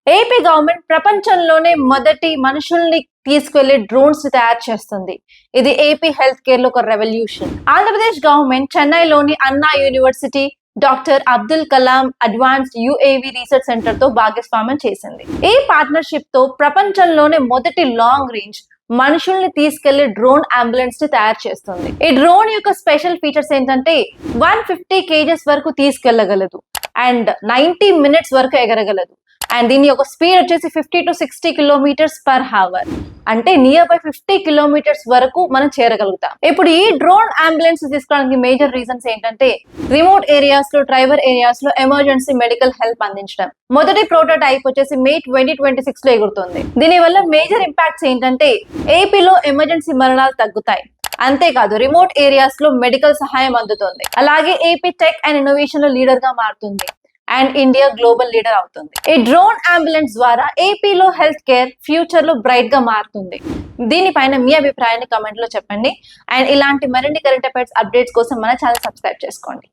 AP government ప్రపంచంలోనే మొదటి మనుషుల్ని తీసుకెళ్లే డ్రోన్స్ తయారు చేస్తుంది. ఇది ఏపీ హెల్త్ కేర్ లో ఒక రెవల్యూషన్. ఆంధ్రప్రదేశ్ గవర్నమెంట్ చెన్నైలోని అన్నా university doctor Abdul Kalam advanced UAV research centre తో భాగస్వామ్యం చేసింది. ఈ పార్ట్నర్షిప్ తో ప్రపంచంలోనే మొదటి లాంగ్ రేంజ్ మనుషుల్ని తీసుకెళ్లే డ్రోన్ అంబులెన్స్ ని తయారు చేస్తుంది. ఈ డ్రోన్ యొక్క స్పెషల్ ఫీచర్స్ ఏంటంటే 150 kgs వరకు తీసుకెళ్లగలదు అండ్ 90 minutes వరకు ఎగరగలదు. అండ్ దీని యొక్క స్పీడ్ వచ్చేసి 50 to 60 km/h. అంటే నియర్ బై 50 kilometers వరకు మనం చేరగలుగుతాం. ఇప్పుడు ఈ డ్రోన్ అంబులెన్స్ తీసుకోవడానికి మేజర్ రీజన్స్ ఏంటంటే రిమోట్ ఏరియాస్ లో, ట్రైబల్ ఏరియాస్ లో ఎమర్జెన్సీ మెడికల్ హెల్ప్ అందించడం. మొదటి ప్రోటోటైప్ వచ్చేసి మే 2026 లో ఎగురుతుంది. దీని వల్ల మేజర్ ఇంపాక్ట్స్ ఏంటంటే ఏపీలో ఎమర్జెన్సీ మరణాలు తగ్గుతాయి. అంతేకాదు రిమోట్ ఏరియాస్ లో మెడికల్ సహాయం అందుతుంది. అలాగే ఏపీ టెక్ అండ్ ఇన్నోవేషన్ లో లీడర్ గా మారుతుంది అండ్ ఇండియా గ్లోబల్ లీడర్ అవుతుంది. ఈ డ్రోన్ అంబులెన్స్ ద్వారా ఏపీలో హెల్త్ కేర్ ఫ్యూచర్ లో బ్రైట్ గా మారుతుంది. దీనిపైన మీ అభిప్రాయాన్ని కమెంట్ లో చెప్పండి. అండ్ ఇలాంటి మరిన్ని కరెంట్ అఫైర్స్ అప్డేట్స్ కోసం మన ఛానల్ సబ్స్క్రైబ్ చేసుకోండి.